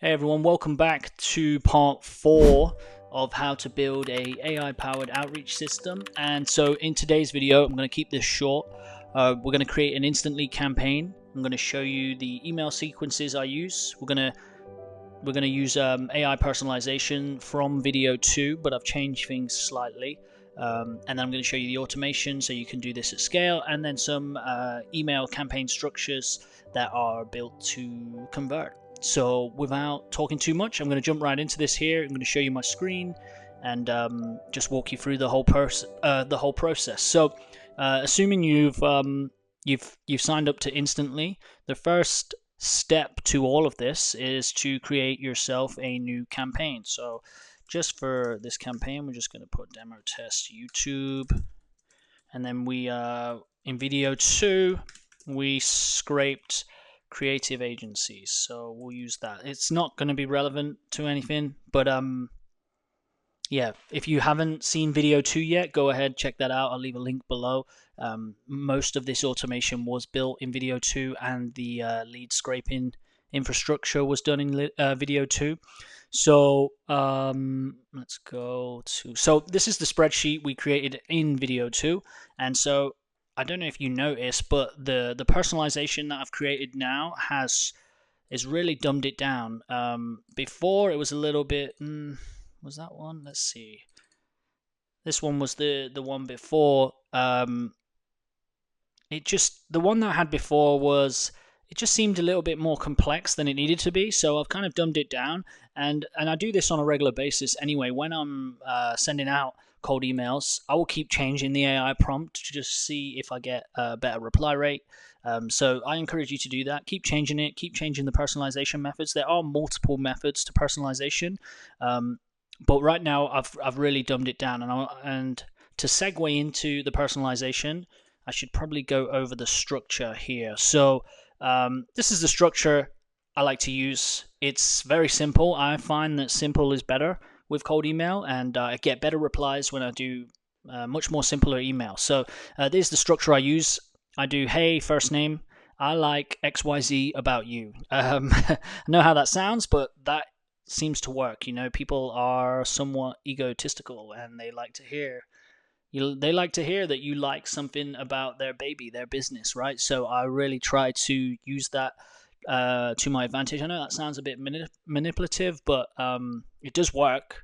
Hey everyone, welcome back to part 4 of how to build a AI powered outreach system. And so in today's video, I'm going to keep this short. We're going to create an instant lead campaign. I'm going to show you the email sequences I use. We're going to use AI personalization from video 2, but I've changed things slightly. And then I'm going to show you the automation so you can do this at scale, and then some email campaign structures that are built to convert. So without talking too much, I'm going to jump right into this here. I'm going to show you my screen and just walk you through the whole process. So assuming you've signed up to Instantly, the first step to all of this is to create yourself a new campaign. So just for this campaign, we're just going to put demo test YouTube, and then we in video 2 we scraped creative agencies, so we'll use that. It's not going to be relevant to anything, but yeah, if you haven't seen video 2 yet, go ahead, check that out. I'll leave a link below. Most of this automation was built in video 2, and the lead scraping infrastructure was done in video 2. So let's go to, so this is the spreadsheet we created in video 2. And so I don't know if you noticed, but the personalization that I've created now is really dumbed it down. Before it was a little bit, was that one? Let's see. This one was the one before. The one that I had before was, it just seemed a little bit more complex than it needed to be. So I've kind of dumbed it down, and I do this on a regular basis anyway. When I'm sending out cold emails, I will keep changing the AI prompt to just see if I get a better reply rate. So I encourage you to do that. Keep changing it. Keep changing the personalization methods. There are multiple methods to personalization. But right now, I've really dumbed it down, and to segue into the personalization, I should probably go over the structure here. So this is the structure I like to use. It's very simple. I find that simple is better with cold email, and I get better replies when I do much more simpler email. So this is the structure I use. I do, hey, first name, I like XYZ about you. I know how that sounds, but that seems to work. People are somewhat egotistical, and they like to hear that you like something about their baby, their business, right? So I really try to use that to my advantage. I know that sounds a bit manipulative, but it does work.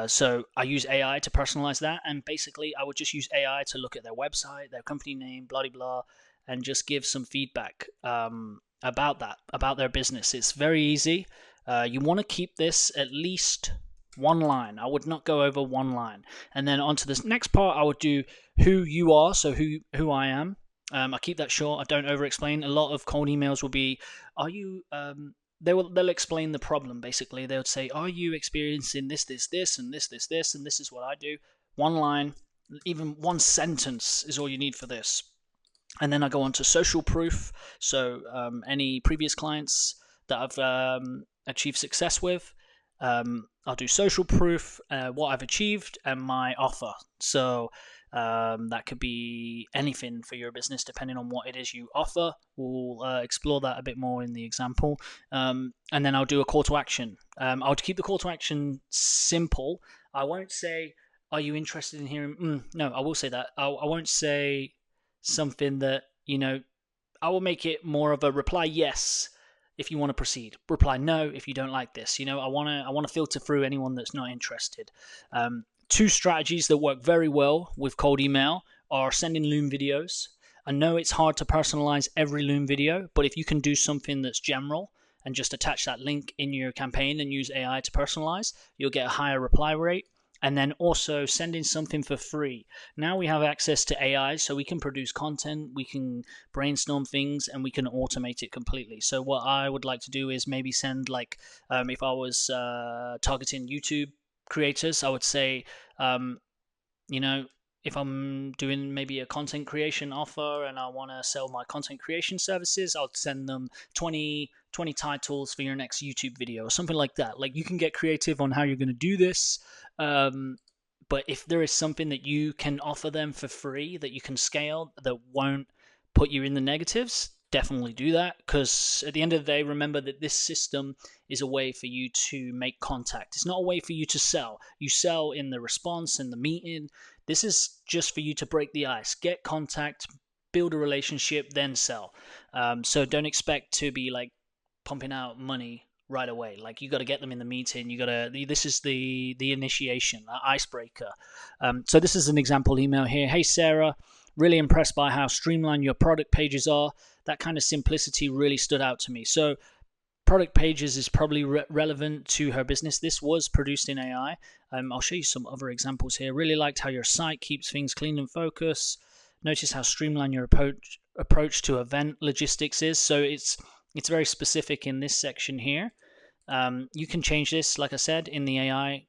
So I use AI to personalize that, and basically I would just use AI to look at their website, their company name, blah blah blah, and just give some feedback about their business. It's very easy. You want to keep this at least one line. I would not go over one line. And then onto this next part, I would do who you are, so who I am. I keep that short. I don't over explain. A lot of cold emails will be, are you they'll explain the problem. Basically, they would say, are you experiencing this, and this is what I do. One line, even one sentence is all you need for this. And then I go on to social proof. So any previous clients that I've achieved success with, I'll do social proof, what I've achieved, and my offer. So that could be anything for your business, depending on what it is you offer. We'll explore that a bit more in the example. And then I'll do a call to action. I'll keep the call to action simple. I won't say, are you interested in hearing? No, I will say that. I won't say something that, I will make it more of a reply yes if you want to proceed, reply no if you don't like this. I want to filter through anyone that's not interested. Two strategies that work very well with cold email are sending Loom videos. I know it's hard to personalize every Loom video, but if you can do something that's general and just attach that link in your campaign and use AI to personalize, you'll get a higher reply rate. And then also sending something for free. Now we have access to AI, so we can produce content, we can brainstorm things, and we can automate it completely. So what I would like to do is maybe send, like, if I was targeting YouTube creators, I would say, if I'm doing maybe a content creation offer and I want to sell my content creation services, I'll send them 20 titles for your next YouTube video or something like that. Like, you can get creative on how you're going to do this. But if there is something that you can offer them for free that you can scale that won't put you in the negatives, definitely do that, because at the end of the day, remember that this system is a way for you to make contact. It's not a way for you to sell. You sell in the response and the meeting. This is just for you to break the ice, get contact, build a relationship, then sell. So don't expect to be like pumping out money right away. Like, you got to get them in the meeting. You got to. This is the initiation, the icebreaker. So this is an example email here. Hey Sarah, really impressed by how streamlined your product pages are. That kind of simplicity really stood out to me. So product pages is probably relevant to her business. This was produced in AI. I'll show you some other examples here. Really liked how your site keeps things clean and focused. Notice how streamlined your approach to event logistics is. So it's very specific in this section here. You can change this, like I said, in the AI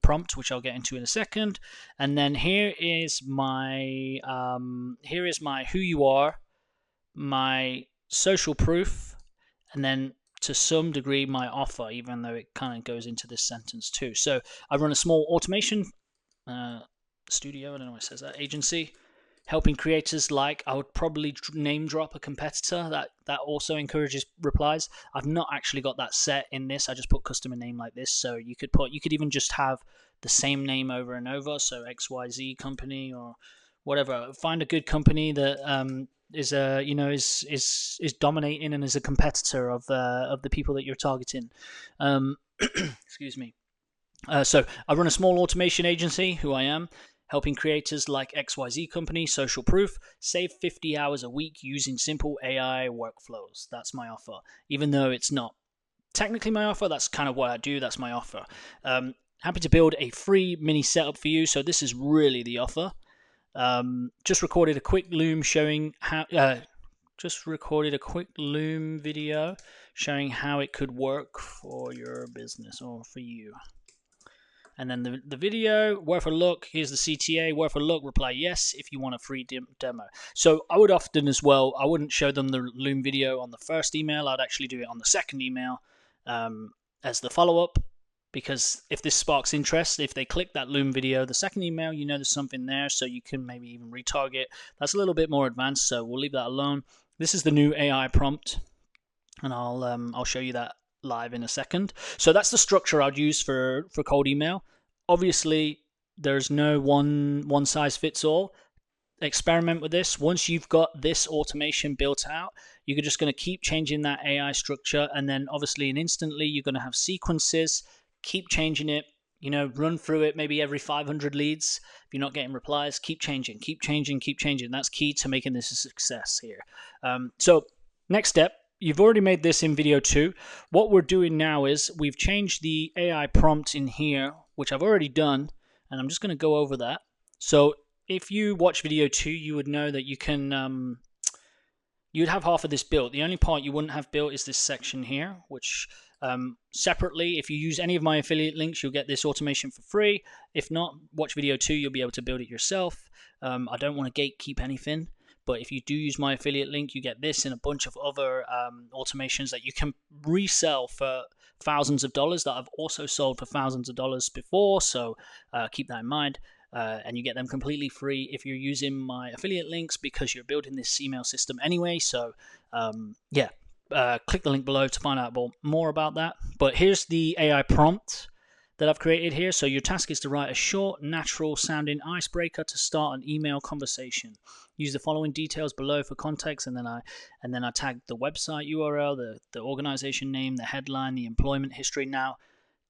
prompt, which I'll get into in a second. And then here is my who you are, my social proof, and then to some degree my offer, even though it kind of goes into this sentence too. So I run a small automation studio, I don't know what it says, that agency, helping creators. Like, I would probably name drop a competitor that also encourages replies. I've not actually got that set in this. I just put customer name like this. So you could even just have the same name over and over. So XYZ company or whatever. Find a good company that is is dominating and is a competitor of the people that you're targeting. Excuse me. So I run a small automation agency, who I am, helping creators like XYZ company, social proof, save 50 hours a week using simple AI workflows. That's my offer. Even though it's not technically my offer, that's kind of what I do. That's my offer. Happy to build a free mini setup for you. So this is really the offer. Just recorded a quick Loom video showing how it could work for your business or for you. And then the video, worth a look. Here's the CTA, worth a look. Reply yes if you want a free demo. So I would often as well, I wouldn't show them the Loom video on the first email. I'd actually do it on the second email as the follow-up, because if this sparks interest, if they click that Loom video, the second email, you know there's something there, so you can maybe even retarget. That's a little bit more advanced, so we'll leave that alone. This is the new AI prompt, and I'll show you that live in a second. So that's the structure I'd use for cold email. Obviously, there's no one size fits all. Experiment with this. Once you've got this automation built out, you're just going to keep changing that AI structure, and then obviously and instantly you're going to have sequences. Keep changing it. Run through it maybe every 500 leads. If you're not getting replies, keep changing. That's key to making this a success here. So next step, you've already made this in video 2. What we're doing now is we've changed the AI prompt in here, which I've already done, and I'm just going to go over that. So if you watch video 2, you would know that you can you'd have half of this built. The only part you wouldn't have built is this section here, which separately, if you use any of my affiliate links, you'll get this automation for free. If not, watch video 2, you'll be able to build it yourself. I don't want to gatekeep anything, but if you do use my affiliate link, you get this and a bunch of other automations that you can resell for thousands of dollars, that I've also sold for thousands of dollars before, so keep that in mind. And you get them completely free if you're using my affiliate links, because you're building this email system anyway. So click the link below to find out more about that. But here's the AI prompt that I've created here. So your task is to write a short, natural sounding icebreaker to start an email conversation. Use the following details below for context, and then I tag the website URL, the organization name, the headline, the employment history. Now,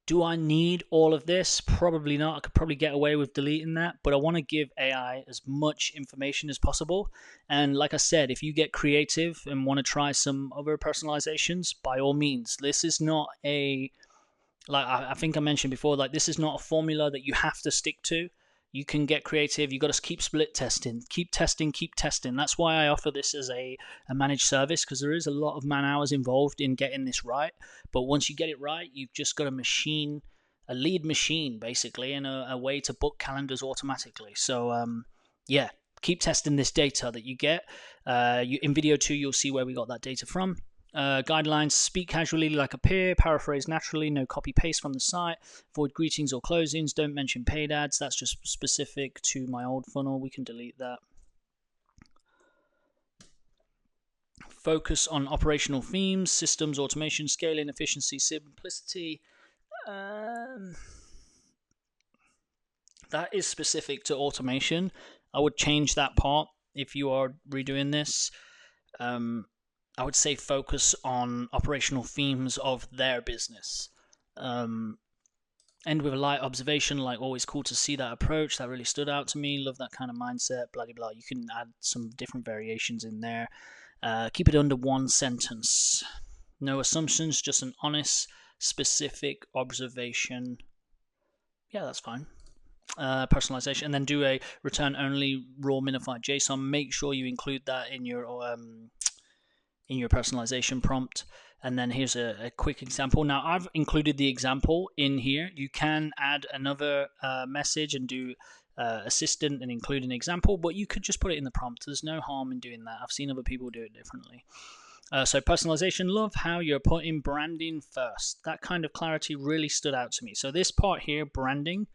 do I need all of this? Probably not. I could probably get away with deleting that, but I want to give AI as much information as possible. And like I said, if you get creative and want to try some other personalizations, by all means. This is not I think I mentioned before, this is not a formula that you have to stick to. You can get creative. You got to keep split testing, keep testing. That's why I offer this as a managed service, because there is a lot of man hours involved in getting this right. But once you get it right, you've just got a lead machine basically, and a way to book calendars automatically. So keep testing this data that you get. In video 2, you'll see where we got that data from. Guidelines: speak casually like a peer, paraphrase naturally, no copy paste from the site, avoid greetings or closings, don't mention paid ads. That's just specific to my old funnel. We can delete that. Focus on operational themes, systems, automation, scaling, efficiency, simplicity. That is specific to automation. I would change that part if you are redoing this. I would say focus on operational themes of their business. End with a light observation, like always cool to see that approach. That really stood out to me. Love that kind of mindset. Blah blah blah. You can add some different variations in there. Keep it under one sentence. No assumptions, just an honest, specific observation. Yeah, that's fine. Personalization, and then do a return only raw minified JSON. Make sure you include that in your personalization prompt. And then here's a quick example. Now I've included the example in here. You can add another message and do assistant and include an example, but you could just put it in the prompt. There's no harm in doing that. I've seen other people do it differently. So personalization, love how you're putting branding first. That kind of clarity really stood out to me. So this part here, branding,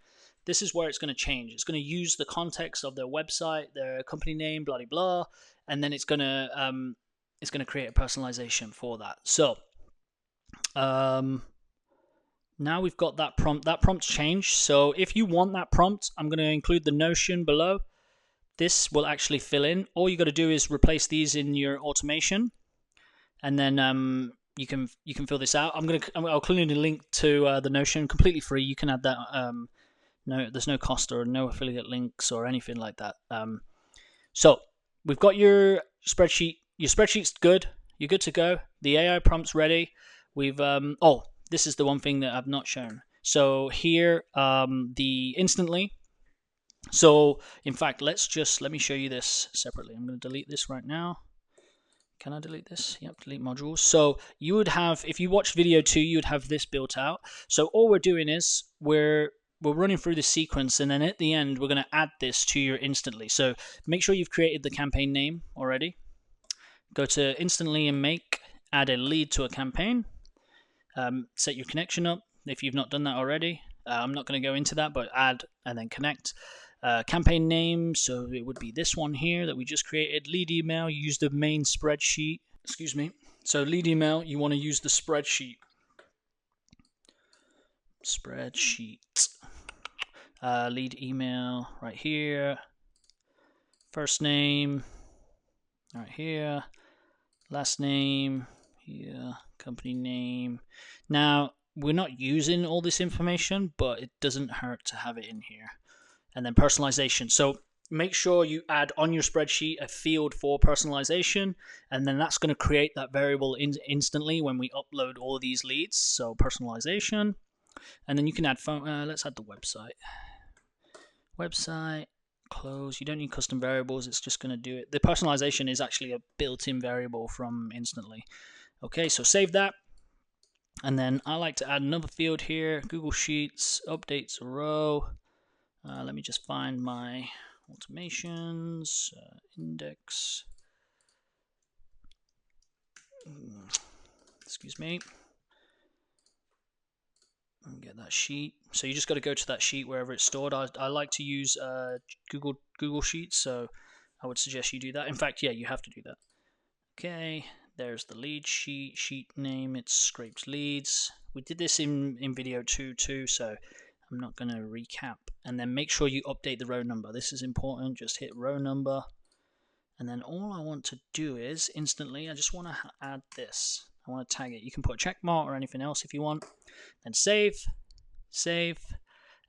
this is where it's going to change. It's going to use the context of their website, their company name, blah, blah, blah, and then it's going to create a personalization for that. So now we've got that prompt. That prompt's changed. So if you want that prompt, I'm going to include the Notion below. This will actually fill in. All you got to do is replace these in your automation, and then you can fill this out. I'll include a link to the Notion, completely free. You can add that. No, there's no cost or no affiliate links or anything like that. So we've got your spreadsheet. Your spreadsheet's good. You're good to go. The AI prompt's ready. We've this is the one thing that I've not shown. So here, the instantly. So in fact, let me show you this separately. I'm going to delete this right now. Can I delete this? Yep, delete modules. So you would have, if you watch video 2, you would have this built out. So all we're doing is we're running through the sequence, and then at the end, we're going to add this to your instantly. So make sure you've created the campaign name already. Go to instantly and add a lead to a campaign. Set your connection up if you've not done that already. I'm not going to go into that, but add and then connect. Campaign name, so it would be this one here that we just created. Lead email, you use the main spreadsheet. Excuse me. So lead email, you want to use the spreadsheet. Lead email right here. First name right here. Last name here. Company name. Now, we're not using all this information, but it doesn't hurt to have it in here. And then personalization. So make sure you add on your spreadsheet a field for personalization, and then that's going to create that variable instantly when we upload all of these leads. So personalization, and then you can add phone. Let's add the website. Website, close. You don't need custom variables. It's just going to do it. The personalization is actually a built-in variable from instantly. Okay, so save that. And then I like to add another field here. Google Sheets, updates a row. Let me just find my automations, index. Excuse me. And get that sheet. So you just got to go to that sheet wherever it's stored. I like to use Google Sheets, so I would suggest you do that. In fact, yeah, you have to do that. Okay, there's the lead sheet. Sheet name, it's scraped leads. We did this in video 2 too, so I'm not going to recap. And then make sure you update the row number. This is important. Just hit row number. And then all I want to do is instantly, I just want to add this. I want to tag it. You can put a check mark or anything else if you want. Then save.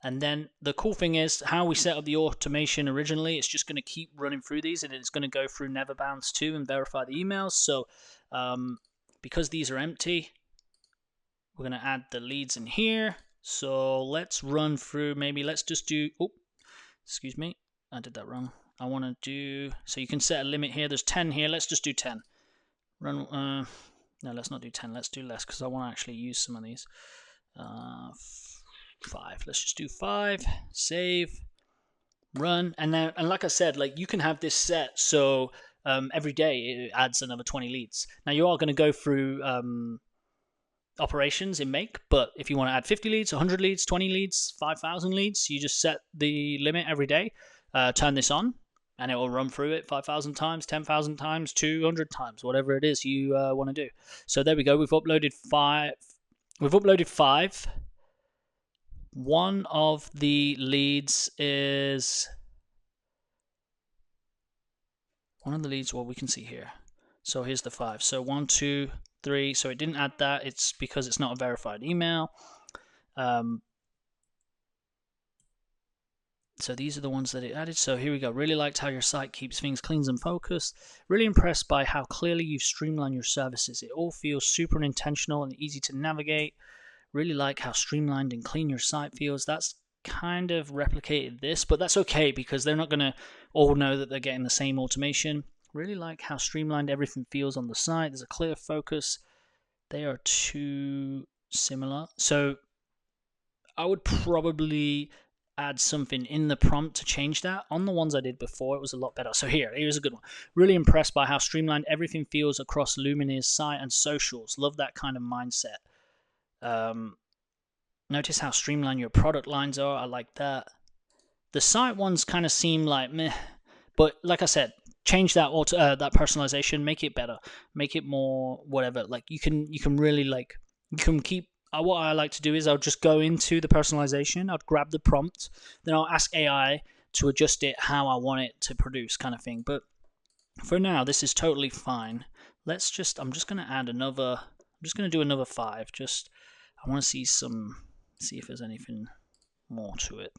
And then the cool thing is how we set up the automation originally. It's just going to keep running through these, and it's going to go through never bounce too and verify the emails. So because these are empty, we're going to add the leads in here. So let's run through, maybe let's just do, excuse me, I did that wrong. I want to do, so you can set a limit here. There's 10 here. Let's just do 10. No, let's not do 10. Let's do less because I want to actually use some of these. 5. Let's just do 5. Save. Run. And then, and like I said, like you can have this set so every day it adds another 20 leads. Now you are going to go through operations in Make, but if you want to add 50 leads, 100 leads, 20 leads, 5,000 leads, you just set the limit every day. Turn this on, and it will run through it 5,000 times, 10,000 times, 200 times, whatever it is you want to do. So there we go. We've uploaded five. We've uploaded five. One of the leads is what we can see here. So here's the five. So 1, 2, 3. So it didn't add that. It's because it's not a verified email. So these are the ones that it added. So here we go. Really liked how your site keeps things clean and focused. Really impressed by how clearly you've streamlined your services. It all feels super intentional and easy to navigate. Really like how streamlined and clean your site feels. That's kind of replicated this, but that's okay because they're not going to all know that they're getting the same automation. Really like how streamlined everything feels on the site. There's a clear focus. They are too similar. So I would probably add something in the prompt to change that. On the ones I did before, it was a lot better. So here's a good one. Really impressed by how streamlined everything feels across Lumineer's site and socials. Love that kind of mindset. Notice how streamlined your product lines are. I like that. The site ones kind of seem like meh, but like I said, change that that personalization, make it better, make it more whatever. Like you can really like you can keep. What I like to do is I'll just go into the personalization. I'll grab the prompt, then I'll ask AI to adjust it how I want it to produce, kind of thing. But for now, this is totally fine. I'm just gonna add another. I'm just gonna do another 5. Just I want to see if there's anything more to it.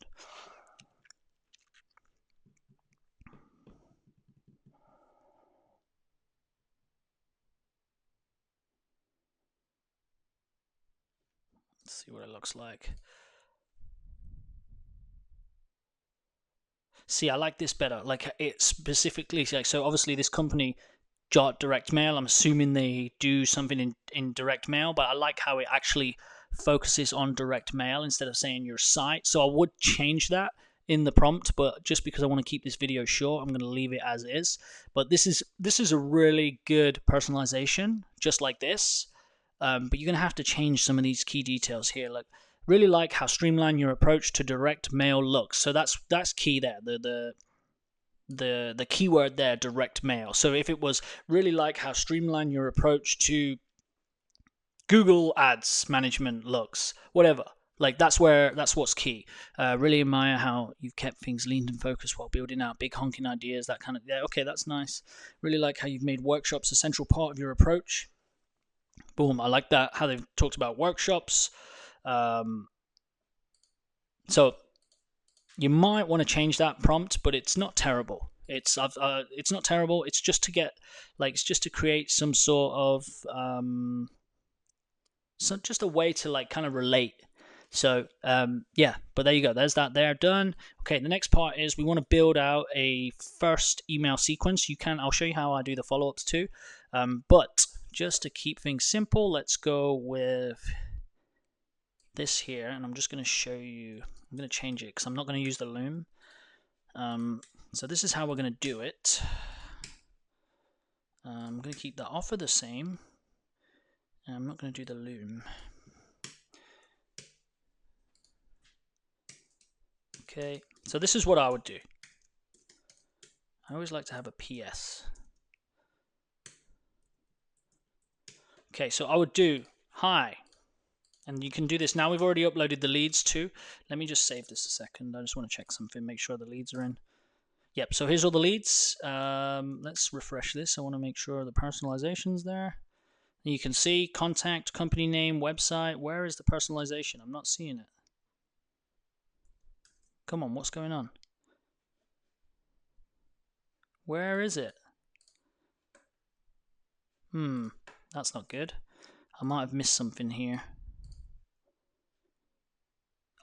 Let's see what it looks like. See, I like this better. Like it specifically, like so. Obviously, this company got direct mail. I'm assuming they do something in direct mail, but I like how it actually focuses on direct mail instead of saying your site. So I would change that in the prompt, but just because I want to keep this video short, I'm going to leave it as is. But this is a really good personalization, just like this. But you're going to have to change some of these key details here. Like, really like how streamlined your approach to direct mail looks. So that's key there. The keyword there, direct mail. So if it was really like how streamlined your approach to Google Ads management looks, whatever. Like that's what's key. Really admire how you've kept things lean and focused while building out big honking ideas. That kind of okay, that's nice. Really like how you've made workshops a central part of your approach. Boom, I like that. How they've talked about workshops. So you might want to change that prompt, but it's not terrible. It's not terrible. It's just to get it's just to create some sort of just a way to kind of relate. So yeah, but there you go. There's that there done. Okay, the next part is we want to build out a first email sequence. I'll show you how I do the follow-ups too. But just to keep things simple, let's go with this here, and I'm just going to show you. I'm going to change it because I'm not going to use the loom. So this is how we're going to do it. I'm going to keep the offer the same, and I'm not going to do the loom. Okay, so this is what I would do. I always like to have a PS. Okay, so I would do hi, and you can do this now. We've already uploaded the leads too. Let me just save this a second. I just want to check something, make sure the leads are in. Yep, so here's all the leads. Let's refresh this. I want to make sure the personalization's there. And you can see contact, company name, website. Where is the personalization? I'm not seeing it. Come on, what's going on? Where is it? That's not good. I might have missed something here.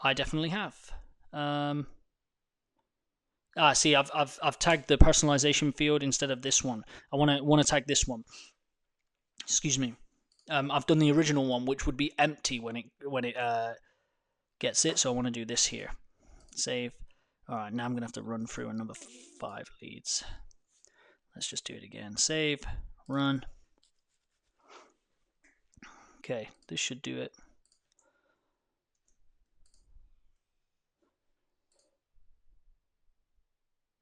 I definitely have. See, I've tagged the personalization field instead of this one. I want to tag this one. Excuse me. I've done the original one, which would be empty when it gets it. So I want to do this here. Save. All right, now I'm gonna have to run through another 5 leads. Let's just do it again. Save. Run. Okay, this should do it.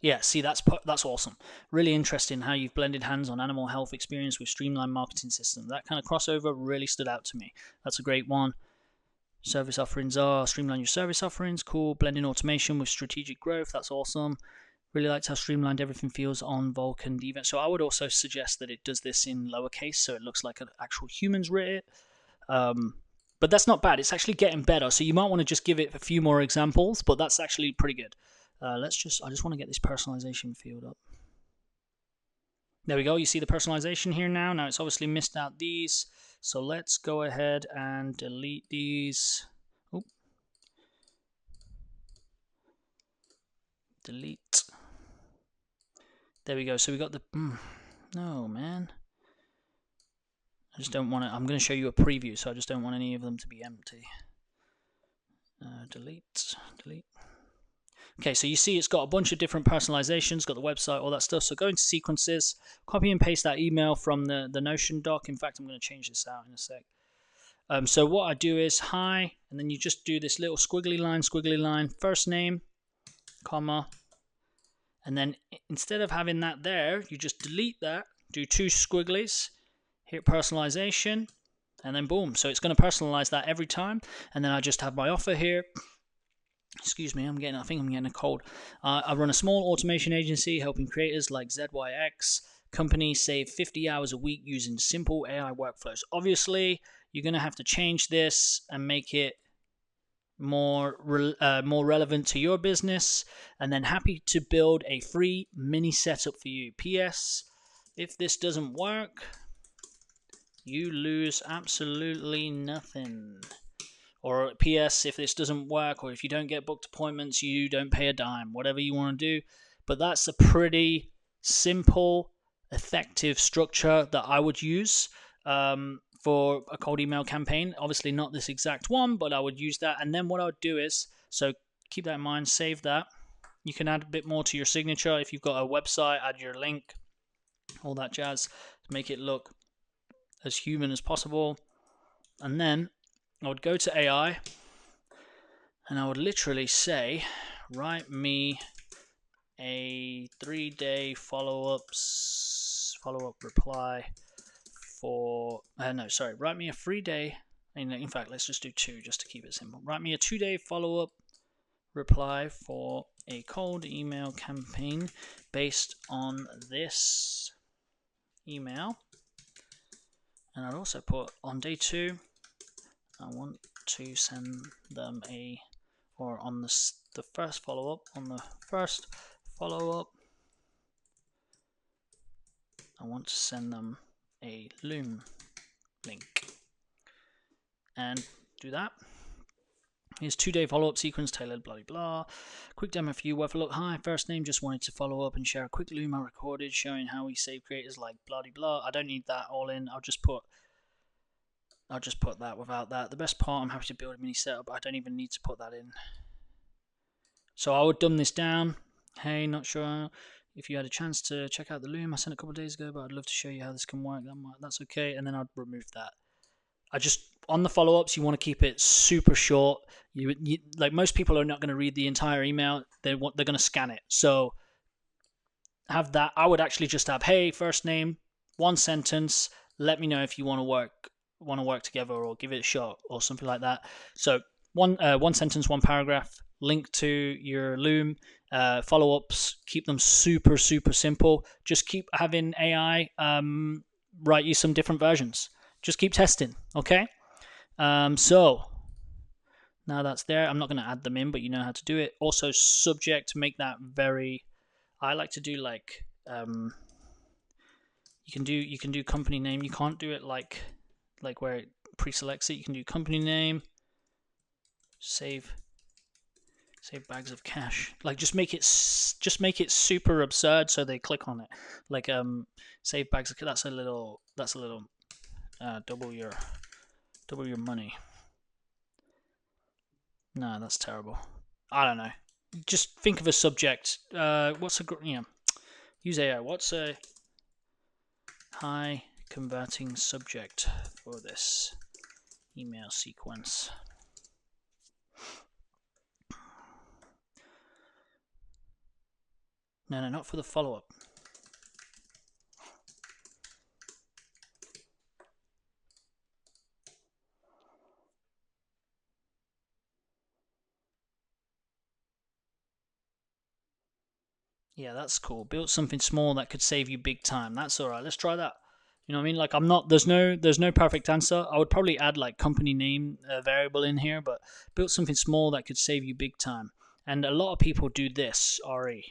Yeah, see, that's awesome. Really interesting how you've blended hands-on animal health experience with streamlined marketing systems. That kind of crossover really stood out to me. That's a great one. Service offerings are streamline your service offerings. Cool. Blending automation with strategic growth. That's awesome. Really liked how streamlined everything feels on Vulkan Diva. So I would also suggest that it does this in lowercase, so it looks like an actual human's written it. But that's not bad. It's actually getting better. So you might want to just give it a few more examples, but that's actually pretty good. I just want to get this personalization field up. There we go. You see the personalization here now. Now it's obviously missed out these. So let's go ahead and delete these. Oop. Delete. There we go. So we got the... no, man. I just don't want to... I'm going to show you a preview, so I just don't want any of them to be empty. Delete. Okay, so you see it's got a bunch of different personalizations, got the website, all that stuff. So go into sequences, copy and paste that email from the Notion doc. In fact, I'm going to change this out in a sec. So what I do is hi, and then you just do this little squiggly line, first name, comma, and then instead of having that there, you just delete that, do two squigglies, hit personalization, and then boom. So it's going to personalize that every time. And then I just have my offer here. Excuse me, I think I'm getting a cold. I run a small automation agency helping creators like ZYX companies save 50 hours a week using simple AI workflows. Obviously, you're going to have to change this and make it more relevant to your business, and then happy to build a free mini setup for you. PS, if this doesn't work, you lose absolutely nothing. Or PS, if this doesn't work, or if you don't get booked appointments, you don't pay a dime. Whatever you want to do. But that's a pretty simple, effective structure that I would use for a cold email campaign. Obviously not this exact one, but I would use that. And then what I would do is, so keep that in mind, save that. You can add a bit more to your signature. If you've got a website, add your link, all that jazz, to make it look as human as possible. And then I would go to AI, and I would literally say, write me a 3-day follow-up reply for, write me a 3-day, in fact, let's just do 2 just to keep it simple. Write me a 2-day follow-up reply for a cold email campaign based on this email. And I'd also put on day 2, I want to send them or on the first follow-up, I want to send them a Loom link. And do that. Here's 2-day follow-up sequence tailored blah blah. Quick demo for you, worth a look. Hi, first name, just wanted to follow up and share a quick Loom I recorded showing how we save creators like blah blah. I don't need that all in. I'll just put that without that. The best part, I'm happy to build a mini setup. I don't even need to put that in. So I would dumb this down. Hey, not sure if you had a chance to check out the Loom I sent a couple of days ago, but I'd love to show you how this can work. That's okay. And then I'd remove that. On the follow-ups, you want to keep it super short. You like most people are not going to read the entire email. They're going to scan it. So have that. I would actually just have, hey, first name, 1 sentence. Let me know if you want to work together or give it a shot or something like that. So one sentence, 1 paragraph. Link to your Loom. Follow-ups. Keep them super simple. Just keep having AI write you some different versions. Just keep testing, okay? So now that's there. I'm not going to add them in, but you know how to do it. Also, subject, make that very. I like to do like you can do company name. You can't do it like where it pre-selects it. You can do company name. Save bags of cash. Like just make it super absurd so they click on it. Like save bags of. That's a little. Double your money. No, that's terrible. I don't know. Just think of a subject. Use AI. What's a high converting subject for this email sequence? No, not for the follow-up. Yeah, that's cool. Build something small that could save you big time. That's all right. Let's try that. You know what I mean? Like I'm not. There's no perfect answer. I would probably add like company name variable in here, but build something small that could save you big time. And a lot of people do this re.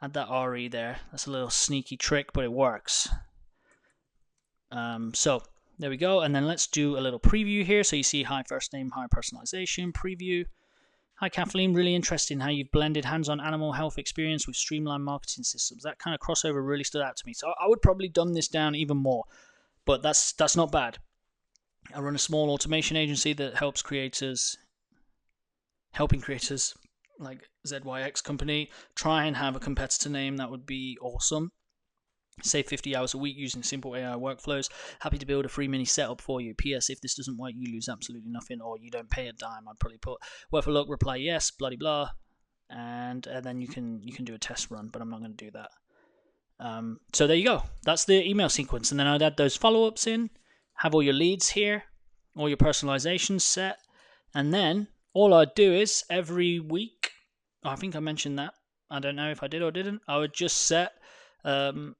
Add that re there. That's a little sneaky trick, but it works. So there we go. And then let's do a little preview here. So you see hi first name, hi personalization, preview. Hi Kathleen, really interesting how you've blended hands-on animal health experience with streamlined marketing systems. That kind of crossover really stood out to me. So I would probably dumb this down even more, but that's not bad. I run a small automation agency that helping creators like ZYX company try and have a competitor name. That would be awesome. Save 50 hours a week using simple AI workflows. Happy to build a free mini setup for you. PS, if this doesn't work, you lose absolutely nothing or you don't pay a dime. I'd probably put worth a look, reply yes, bloody blah. And then you can do a test run, but I'm not going to do that. So there you go. That's the email sequence. And then I'd add those follow-ups in, have all your leads here, all your personalizations set. And then all I'd do is every week, I think I mentioned that. I don't know if I did or didn't. I would just set a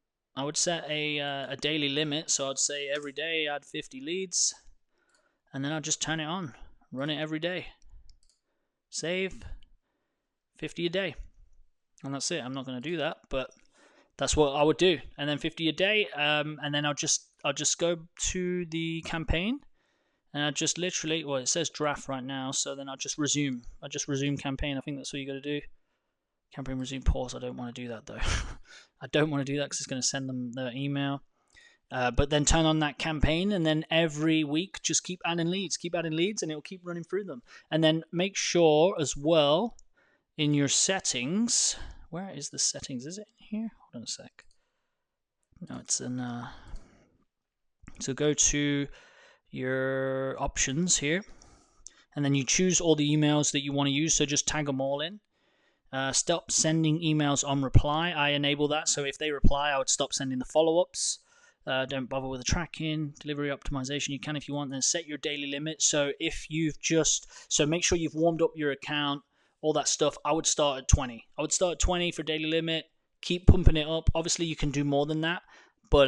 daily limit, so I'd say every day add 50 leads, and then I'd just turn it on, run it every day, save 50 a day, and that's it. I'm not going to do that, but that's what I would do, and then 50 a day, and then I'll just go to the campaign, and I just literally, well, it says draft right now, so then I'll just resume. Campaign. I think that's what you got to do. Campaign resume pause. I don't want to do that though. I don't want to do that because it's going to send them the email. But then turn on that campaign, and then every week just keep adding leads, and it will keep running through them. And then make sure as well in your settings. Where is the settings? Is it in here? Hold on a sec. No, it's in. So go to your options here, and then you choose all the emails that you want to use. So just tag them all in. Stop sending emails on reply. I enable that, so if they reply, I would stop sending the follow-ups. Don't bother with the tracking, delivery optimization. You can if you want. Then set your daily limit. So if you've make sure you've warmed up your account, all that stuff. I would start at 20. I would start at 20 for daily limit. Keep pumping it up. Obviously, you can do more than that, but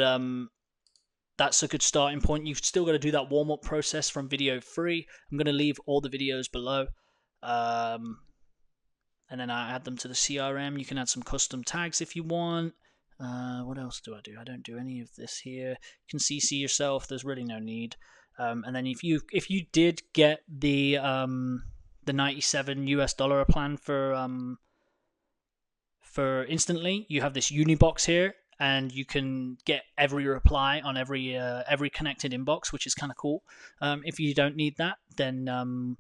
that's a good starting point. You've still got to do that warm-up process from video 3. I'm going to leave all the videos below. And then I add them to the CRM. You can add some custom tags if you want. What else do I do? I don't do any of this here. You can CC yourself. There's really no need. And then if you did get the $97 US plan for instantly, you have this Unibox here, and you can get every reply on every connected inbox, which is kind of cool. If you don't need that, then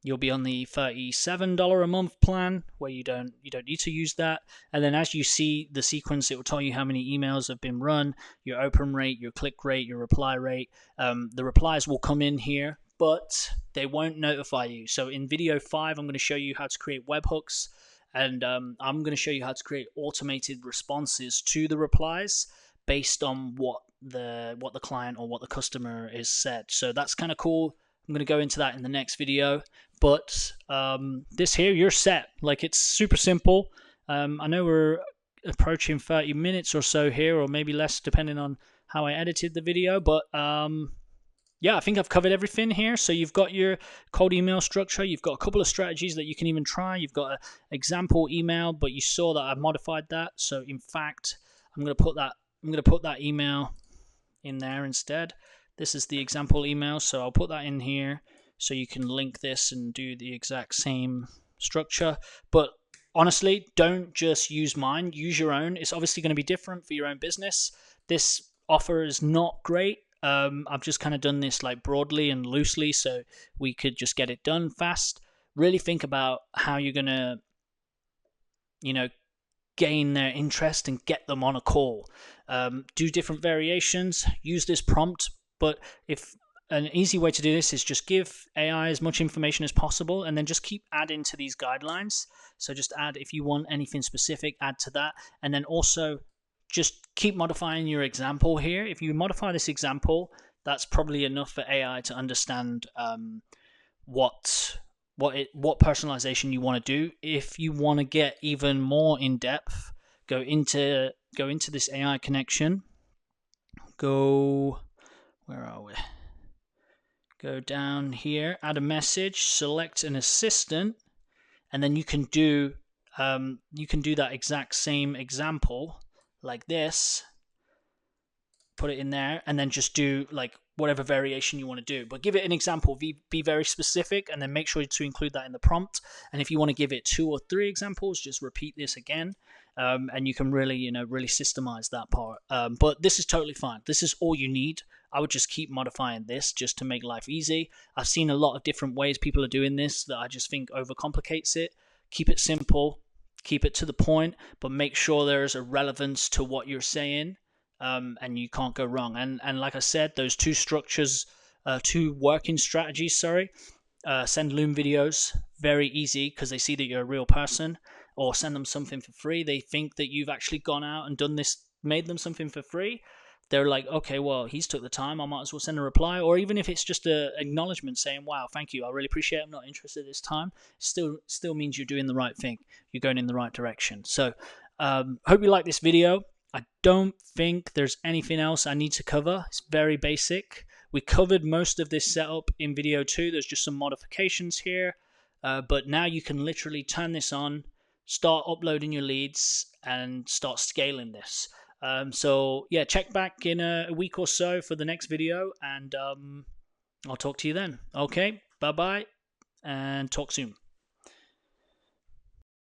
you'll be on the $37 a month plan where you don't need to use that. And then as you see the sequence, it will tell you how many emails have been run, your open rate, your click rate, your reply rate. The replies will come in here, but they won't notify you. So in video 5, I'm going to show you how to create webhooks, and I'm going to show you how to create automated responses to the replies based on what the client or what the customer is said. So that's kind of cool. I'm going to go into that in the next video. But this here, you're set. Like, it's super simple. I know we're approaching 30 minutes or so here, or maybe less, depending on how I edited the video. But yeah, I think I've covered everything here. So you've got your cold email structure. You've got a couple of strategies that you can even try. You've got an example email, but you saw that I modified that. So in fact, I'm going to put that email in there instead. This is the example email, so I'll put that in here so you can link this and do the exact same structure. But honestly, don't just use mine. Use your own. It's obviously going to be different for your own business. This offer is not great. I've just kind of done this like broadly and loosely so we could just get it done fast. Really think about how you're going to, gain their interest and get them on a call. Do different variations. Use this prompt. But if an easy way to do this is just give AI as much information as possible and then just keep adding to these guidelines. So just add, if you want anything specific, add to that. And then also just keep modifying your example here. If you modify this example, that's probably enough for AI to understand what personalization you want to do. If you want to get even more in depth, go into this AI connection. Where are we? Go down here, add a message, select an assistant, and then you can do that exact same example like this. Put it in there, and then just do like whatever variation you want to do. But give it an example, be very specific, and then make sure to include that in the prompt. And if you want to give it 2 or 3 examples, just repeat this again, and you can really, really systemize that part. But this is totally fine. This is all you need. I would just keep modifying this just to make life easy. I've seen a lot of different ways people are doing this that I just think overcomplicates it. Keep it simple, keep it to the point, but make sure there is a relevance to what you're saying. And you can't go wrong. And like I said, those 2 structures, 2 working strategies, send Loom videos, very easy because they see that you're a real person, or send them something for free. They think that you've actually gone out and done this, made them something for free. They're like, okay, well, he's took the time, I might as well send a reply. Or even if it's just an acknowledgement saying, wow, thank you, I really appreciate it, I'm not interested this time, still means you're doing the right thing, you're going in the right direction. So hope you like this video. I don't think there's anything else I need to cover. It's very basic. We covered most of this setup in video 2. There's just some modifications here. But now you can literally turn this on, start uploading your leads, and start scaling this. So yeah, check back in a week or so for the next video, and I'll talk to you then. Okay, bye-bye, and talk soon.